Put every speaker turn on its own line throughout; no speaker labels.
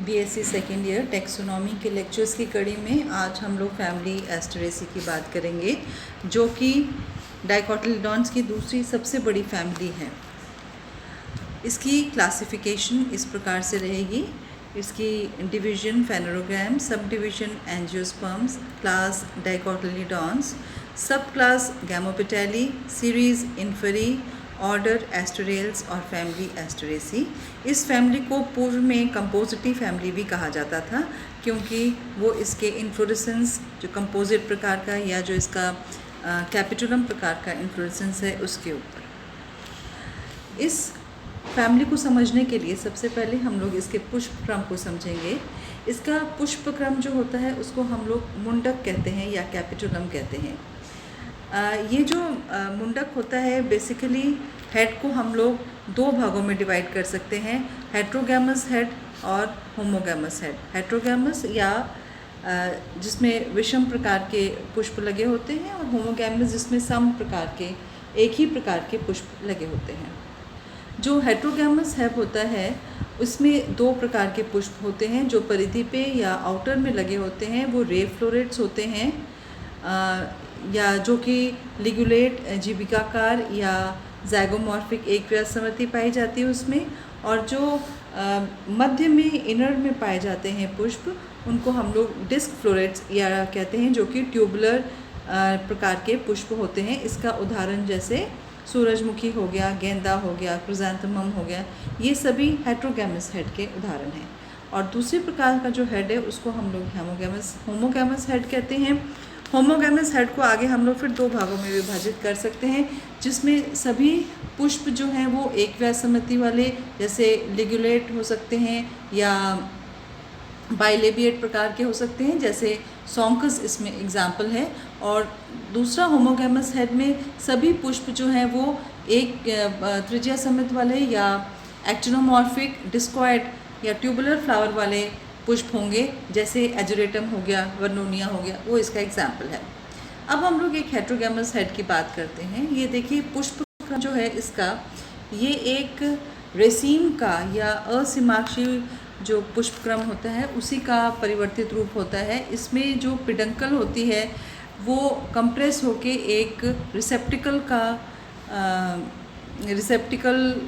BSc second year taxonomy के lectures की कड़ी में आज हम लोग फैमिली एस्टरेसी की बात करेंगे, जो कि डाइकोटिलीडॉन्स की दूसरी सबसे बड़ी फैमिली है। इसकी क्लासिफिकेशन इस प्रकार से रहेगी। इसकी division फेनोरोग्राम, sub division angiosperms, class डाइकोटिलीडॉन्स, सब क्लास गैमोपेटैली, सीरीज़ इन्फेरी, ऑर्डर एस्टरेल्स और फैमिली एस्टरेसी। इस फैमिली को पूर्व में कंपोजिटी फैमिली भी कहा जाता था, क्योंकि वो इसके इन्फ्लोरेसेंस जो कंपोजिट प्रकार का या जो इसका कैपिटुलम प्रकार का इन्फ्लोरेसेंस है उसके ऊपर। इस फैमिली को समझने के लिए सबसे पहले हम लोग इसके पुष्प क्रम को समझेंगे। इसका पुष्प क्रम जो होता है उसको हम लोग मुंडक कहते हैं या कैपिटुलम कहते हैं। ये जो मुंडक होता है बेसिकली हेड को हम लोग दो भागों में डिवाइड कर सकते हैं, हेट्रोगैमस हेड और होमोगैमस हेड। हेट्रोगैमस या जिसमें विषम प्रकार के पुष्प लगे होते हैं, और होमोगैमस जिसमें सम प्रकार के एक ही प्रकार के पुष्प लगे होते हैं। जो हेट्रोगैमस हेड होता है उसमें दो प्रकार के पुष्प होते हैं जो परिधि पे या आउटर में लगे होते हैं। वो रे फ्लोरेट्स होते हैं या जो कि लिगुलेट जीविकाकार या ज़ाइगोमॉर्फिक एक व्यासमति पाई जाती है उसमें। और जो मध्य में इनर में पाए जाते हैं पुष्प, उनको हम लोग डिस्क फ्लोरेट्स या कहते हैं, जो कि ट्यूबुलर प्रकार के पुष्प होते हैं। इसका उदाहरण जैसे सूरजमुखी हो गया, गेंदा हो गया, क्रिज़ैंथेमम हो गया, ये सभी हेट्रोगैमस हेड के उदाहरण हैं। और दूसरे प्रकार का जो हेड है उसको हम लोग होमोगैमस हेड कहते हैं। होमोगैमस हेड को आगे हम लोग फिर दो भागों में विभाजित कर सकते हैं, जिसमें सभी पुष्प जो हैं वो एक व्यासमति वाले जैसे लिगुलेट हो सकते हैं या बाइलेबिएट प्रकार के हो सकते हैं, जैसे सॉन्कस इसमें एग्जाम्पल है। और दूसरा होमोगैमस हेड में सभी पुष्प जो हैं वो एक त्रिज्या समित वाले या एक्टिनोमॉर्फिक, डिस्कॉइड या ट्यूबुलर फ्लावर वाले पुष्प होंगे, जैसे एजुरेटम हो गया, वर्नोनिया हो गया, वो इसका एग्जाम्पल है। अब हम लोग एक हेट्रोगैमस हेड की बात करते हैं। ये देखिए पुष्प जो है इसका, ये एक रेसीम का या असीमाक्षी जो पुष्प क्रम होता है उसी का परिवर्तित रूप होता है। इसमें जो पिडंकल होती है वो कंप्रेस होके एक रिसेप्टिकल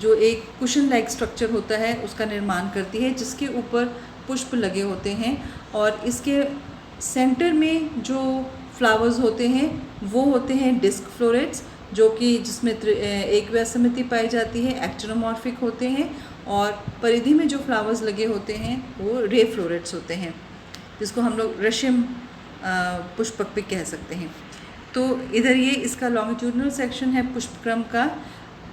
जो एक कुशन लाइक स्ट्रक्चर होता है उसका निर्माण करती है, जिसके ऊपर पुष्प लगे होते हैं। और इसके सेंटर में जो फ्लावर्स होते हैं वो होते हैं डिस्क फ्लोरेट्स, जो कि जिसमें एक व्यासमिति पाई जाती है, एक्टिनोमॉर्फिक होते हैं। और परिधि में जो फ्लावर्स लगे होते हैं वो रे फ्लोरेट्स होते हैं, जिसको हम लोग रेशम पुष्पक भी कह सकते हैं। तो इधर ये इसका लॉन्गिट्यूडिनल सेक्शन है पुष्पक्रम का।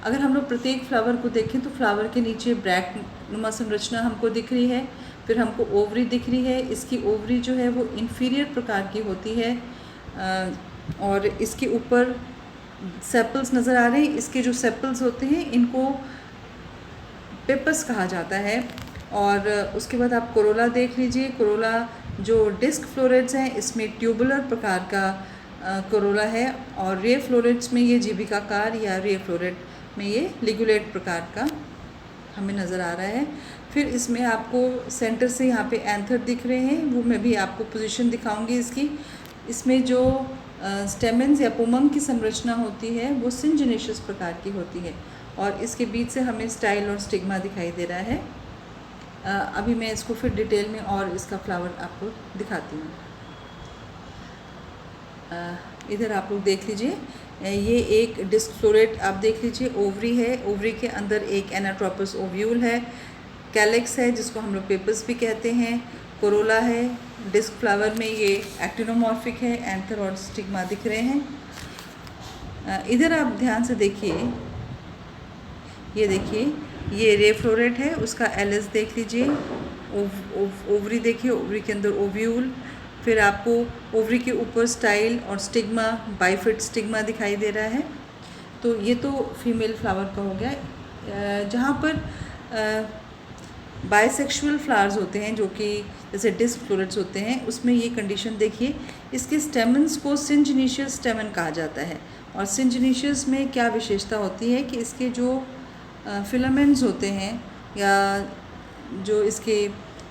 अगर हम लोग प्रत्येक फ्लावर को देखें तो फ्लावर के नीचे ब्रैक नुमा संरचना हमको दिख रही है, फिर हमको ओवरी दिख रही है। इसकी ओवरी जो है वो इन्फीरियर प्रकार की होती है, और इसके ऊपर सेपल्स नज़र आ रहे हैं। इसके जो सेपल्स होते हैं इनको पेपस कहा जाता है। और उसके बाद आप कोरोला देख लीजिए। कोरोला जो डिस्क फ्लोरेट्स हैं इसमें ट्यूबुलर प्रकार का कोरोला है, और रे फ्लोरेट्स में ये जीविकाकार या रे फ्लोरेट में ये लिगुलेट प्रकार का हमें नज़र आ रहा है। फिर इसमें आपको सेंटर से यहाँ पे एंथर दिख रहे हैं, वो मैं भी आपको पोजीशन दिखाऊंगी इसकी। इसमें जो स्टेमेंस या पोमम की संरचना होती है वो सिंजिनेशियस प्रकार की होती है, और इसके बीच से हमें स्टाइल और स्टिग्मा दिखाई दे रहा है। अभी मैं इसको फिर डिटेल में और इसका फ्लावर आपको दिखाती हूँ। इधर आप लोग देख लीजिए, ये एक डिस्क फ्लोरेट आप देख लीजिए, ओवरी है, ओवरी के अंदर एक एनाट्रोपस ओव्यूल है, कैलेक्स है जिसको हम लोग पेपस भी कहते हैं, कोरोला है, डिस्क फ्लावर में ये एक्टिनोमॉर्फिक है, एंथर और स्टिग्मा दिख रहे हैं। इधर आप ध्यान से देखिए, ये देखिए ये रे फ्लोरेट है, उसका एलिस देख लीजिए, ओवरी देखिए, ओवरी के अंदर ओव्यूल, फिर आपको ओवरी के ऊपर स्टाइल और स्टिग्मा, बाइफिट स्टिग्मा दिखाई दे रहा है। तो ये तो फीमेल फ्लावर का हो गया। जहाँ पर बाइसेक्सुअल फ्लावर्स होते हैं जो कि जैसे डिस्क फ्लोरेट्स होते हैं, उसमें ये कंडीशन देखिए, इसके स्टेमन्स को सिंजिनेशियस स्टेमन कहा जाता है। और सिंजिनेशियस में क्या विशेषता होती है कि इसके जो फिलामेंट्स होते हैं या जो इसके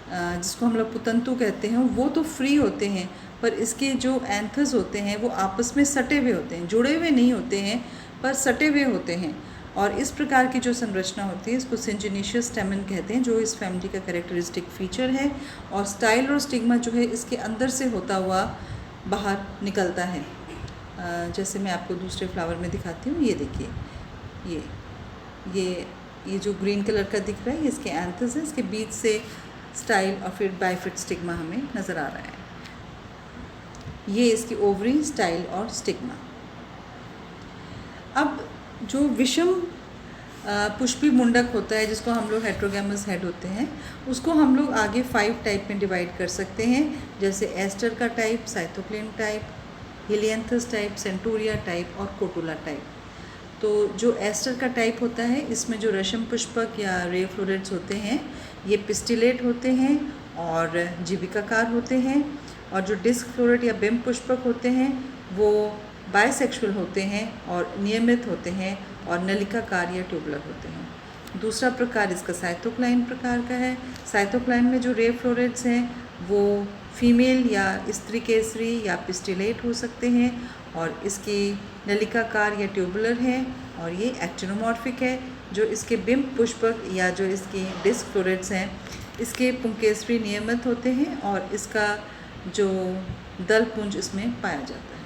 जिसको हम लोग पुतंतु कहते हैं वो तो फ्री होते हैं, पर इसके जो एंथर्स होते हैं वो आपस में सटे हुए होते हैं, जुड़े हुए नहीं होते हैं पर सटे हुए होते हैं। और इस प्रकार की जो संरचना होती है इसको सिंजिनीशियस स्टेमन कहते हैं, जो इस फैमिली का कैरेक्टरिस्टिक फीचर है। और स्टाइल और स्टिग्मा जो है इसके अंदर से होता हुआ बाहर निकलता है। जैसे मैं आपको दूसरे फ्लावर में दिखाती हूँ, ये देखिए, ये जो ग्रीन कलर का दिख रहा है ये इसके एंथर्स है, इसके बीच से स्टाइल और फिर बाइफिट स्टिग्मा हमें नज़र आ रहा है। ये इसकी ओवरी, स्टाइल और स्टिग्मा। अब जो विषम पुष्पी मुंडक होता है जिसको हम लोग हेट्रोगैमस हेड होते हैं, उसको हम लोग आगे 5 टाइप में डिवाइड कर सकते हैं, जैसे एस्टर का टाइप, साइथोक्लेन type, Helianthus type, Centaurea type और कोटुला टाइप। तो जो एस्टर का टाइप होता है इसमें जो रेशम पुष्पक या रे फ्लोरेट्स होते हैं ये पिस्टिलेट होते हैं और जीविकाकार होते हैं। और जो डिस्क फ्लोरेट या बिंब पुष्पक होते हैं वो बाइसेक्सुअल होते हैं और नियमित होते हैं और नलिकाकार या ट्यूबुलर होते हैं। दूसरा प्रकार इसका साइथोक्लाइन प्रकार का है। साइथोक्लाइन में जो रे फ्लोरेट्स हैं वो फीमेल या स्त्री केसरी या पिस्टिलेट हो सकते हैं और इसकी नलिकाकार या ट्यूबुलर है। और ये एक्टिनोमॉर्फिक है। जो इसके बिंब पुष्पक या जो इसकी डिस्क फ्लोरेट्स हैं इसके पुंकेसरी नियमित होते हैं और इसका जो दल पुंज इसमें पाया जाता है।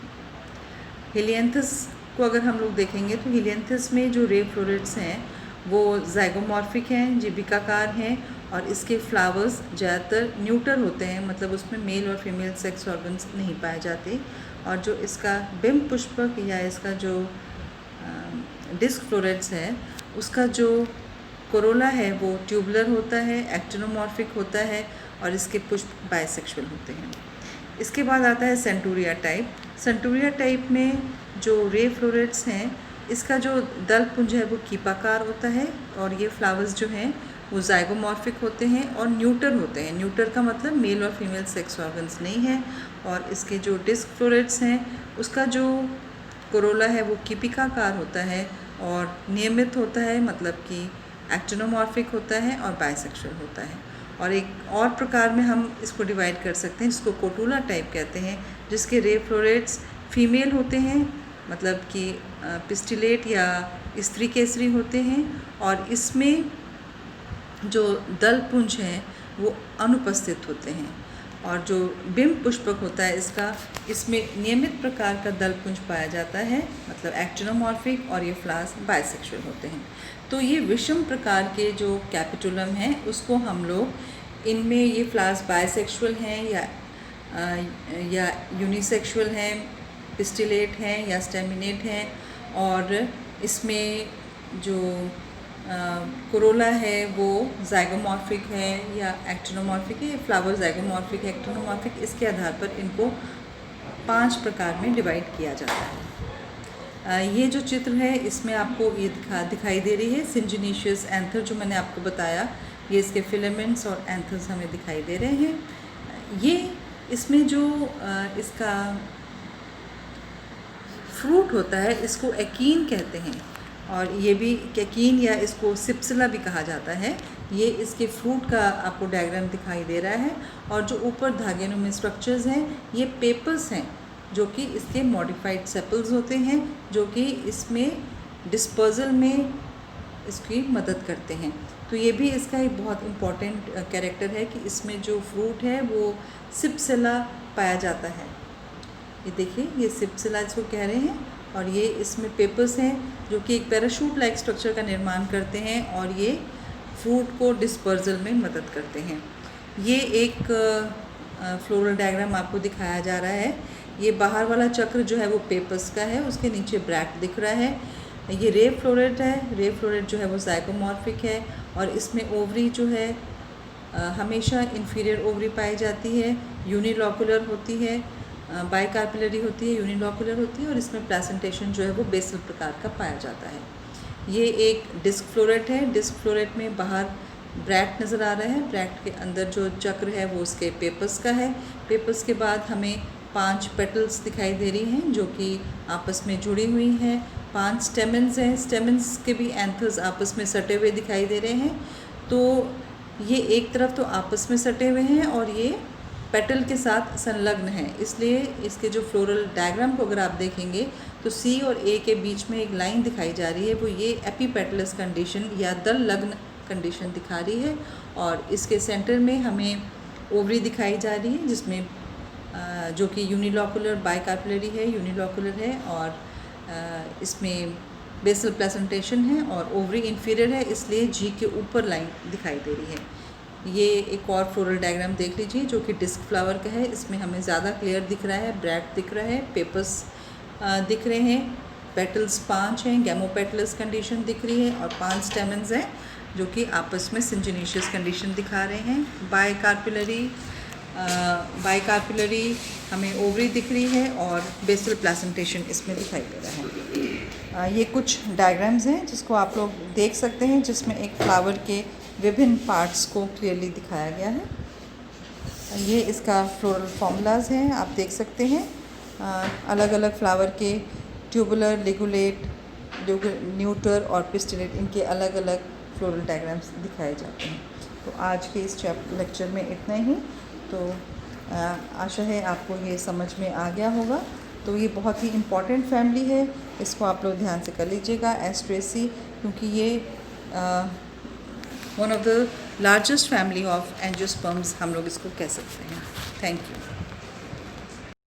हेलियंथस को अगर हम लोग देखेंगे तो हेलियंथस में जो रे फ्लोरेट्स हैं वो ज़ाइगोमॉर्फिक हैं, जीविकाकार हैं और इसके फ्लावर्स ज़्यादातर न्यूटर होते हैं, मतलब उसमें मेल और फीमेल सेक्स ऑर्गन्स नहीं पाए जाते। और जो इसका बिंब पुष्पक या इसका जो डिस्क फ्लोरेट्स है उसका जो कोरोला है वो ट्यूबुलर होता है, एक्टिनोमॉर्फिक होता है और इसके पुष्प बाइसेक्सुअल होते हैं। इसके बाद आता है सेंटूरिया टाइप। सेंटूरिया टाइप में जो रे फ्लोरेट्स हैं इसका जो दल पुंज है वो कीपाकार होता है और ये फ्लावर्स जो हैं वो ज़ाइगोमॉर्फिक होते हैं और न्यूटर होते हैं। न्यूटर का मतलब मेल और फीमेल सेक्स ऑर्गन्स नहीं है। और इसके जो डिस्क फ्लोरेट्स हैं उसका जो कोरोला है वो कीपिकाकार होता है और नियमित होता है, मतलब कि एक्टिनोमॉर्फिक होता है और बाइसेक्सुअल होता है। और एक और प्रकार में हम इसको डिवाइड कर सकते हैं जिसको कोटुला टाइप कहते हैं, जिसके रे फ्लोरेट्स फीमेल होते हैं, मतलब कि पिस्टिलेट या स्त्री केसरी होते हैं और इसमें जो दल पुंज हैं वो अनुपस्थित होते हैं। और जो बिंब पुष्पक होता है इसमें नियमित प्रकार का दल पुंज पाया जाता है, मतलब एक्टिनोमॉर्फिक, और ये फ्लावर्स बाइसेक्सुअल होते हैं। तो ये विषम प्रकार के जो कैपिटुलम हैं उसको हम लोग, इनमें ये फ्लावर्स बाइसेक्सुअल हैं या यूनिसेक्सुअल हैं, पिस्टिलेट हैं या स्टेमिनेट हैं। और इसमें जो कोरोला है वो ज़ाइगोमॉर्फिक है या एक्टिनोमॉर्फिक है। फ्लावर ज़ाइगोमॉर्फिक, एक्टिनोमॉर्फिक, इसके आधार पर इनको 5 प्रकार में डिवाइड किया जाता है। ये जो चित्र है इसमें आपको ये दिखाई दे रही है सिंजिनीशियस एंथर, जो मैंने आपको बताया। ये इसके फिलामेंट्स और एंथर्स हमें दिखाई दे रहे हैं। ये इसमें जो इसका फ्रूट होता है इसको एकीन कहते हैं और ये भी कैकीन या इसको सिप्सिला भी कहा जाता है। ये इसके फ्रूट का आपको डायग्राम दिखाई दे रहा है। और जो ऊपर धागे में स्ट्रक्चर्स हैं ये पेपर्स हैं जो कि इसके मॉडिफाइड सेपल्स होते हैं, जो कि इसमें डिस्पर्जल में इसकी मदद करते हैं। तो ये भी इसका एक बहुत इम्पॉर्टेंट कैरेक्टर है कि इसमें जो फ्रूट है वो सिप्सिला पाया जाता है। ये देखिए, ये सिप्सिला इसको कह रहे हैं और ये इसमें पेपर्स हैं जो कि एक पैराशूट लाइक स्ट्रक्चर का निर्माण करते हैं और ये फ्रूट को डिस्पर्जल में मदद करते हैं। ये एक फ्लोरल डायग्राम आपको दिखाया जा रहा है। ये बाहर वाला चक्र जो है वो पेपर्स का है, उसके नीचे ब्रैक्ट दिख रहा है। ये रे फ्लोरेट है। रे फ्लोरेट जो है वो ज़ाइगोमॉर्फिक है और इसमें ओवरी जो है हमेशा इन्फीरियर ओवरी पाई जाती है, यूनिलॉकुलर होती है, बाइकार्पिलरी होती है, यूनिलॉकुलर होती है और इसमें प्लेसेंटेशन जो है वो बेसल प्रकार का पाया जाता है। ये एक डिस्क फ्लोरेट है। डिस्क फ्लोरेट में बाहर ब्रैक्ट नज़र आ रहा है। ब्रैक्ट के अंदर जो चक्र है वो उसके पेपर्स का है। पेपर्स के बाद हमें 5 पेटल्स दिखाई दे रही हैं जो कि आपस में जुड़ी हुई हैं। 5 स्टेमेंस हैं। स्टेमेंस के भी एंथर्स आपस में सटे हुए दिखाई दे रहे हैं। तो ये एक तरफ तो आपस में सटे हुए हैं और ये पेटल के साथ संलग्न है, इसलिए इसके जो फ्लोरल डायग्राम को अगर आप देखेंगे तो सी और ए के बीच में एक लाइन दिखाई जा रही है, वो ये एपीपेटलस कंडीशन या दल लग्न कंडीशन दिखा रही है। और इसके सेंटर में हमें ओवरी दिखाई जा रही है, जिसमें जो कि यूनिलॉकुलर बाइकार्पुलरी है, यूनिलॉकुलर है, और इसमें बेसल प्लेसेंटेशन है और ओवरी इंफीरियर है, इसलिए जी के ऊपर लाइन दिखाई दे रही है। ये एक और फ्लोरल डायग्राम देख लीजिए जो कि डिस्क फ्लावर का है, इसमें हमें ज़्यादा क्लियर दिख रहा है, ब्रैड दिख रहा है, पेपर्स दिख रहे हैं, पेटल्स 5 हैं, गैमोपेटलस कंडीशन दिख रही है और 5 स्टेमन्स हैं जो कि आपस में सिंजिनीशियस कंडीशन दिखा रहे हैं। बाइकार्पुलरी हमें ओवरी दिख रही है और बेसल प्लेसेंटेशन इसमें दिखाई दे रहा है। ये कुछ डायग्राम्स हैं जिसको आप लोग देख सकते हैं, जिसमें एक फ्लावर के विभिन्न पार्ट्स को क्लियरली दिखाया गया है। ये इसका फ्लोरल फॉर्मूलाज हैं, आप देख सकते हैं। अलग अलग फ्लावर के ट्यूबुलर, लिगुलेट, न्यूटर और पिस्टिलेट, इनके अलग अलग फ्लोरल डायग्राम्स दिखाए जाते हैं। तो आज के इस लेक्चर में इतना ही। तो आशा है आपको ये समझ में आ गया होगा। तो ये बहुत ही इम्पॉर्टेंट फैमिली है, इसको आप लोग ध्यान से कर लीजिएगा, एस्ट्रेसी, क्योंकि ये one of the largest family of angiosperms हम लोग इसको कह सकते हैं। Thank you.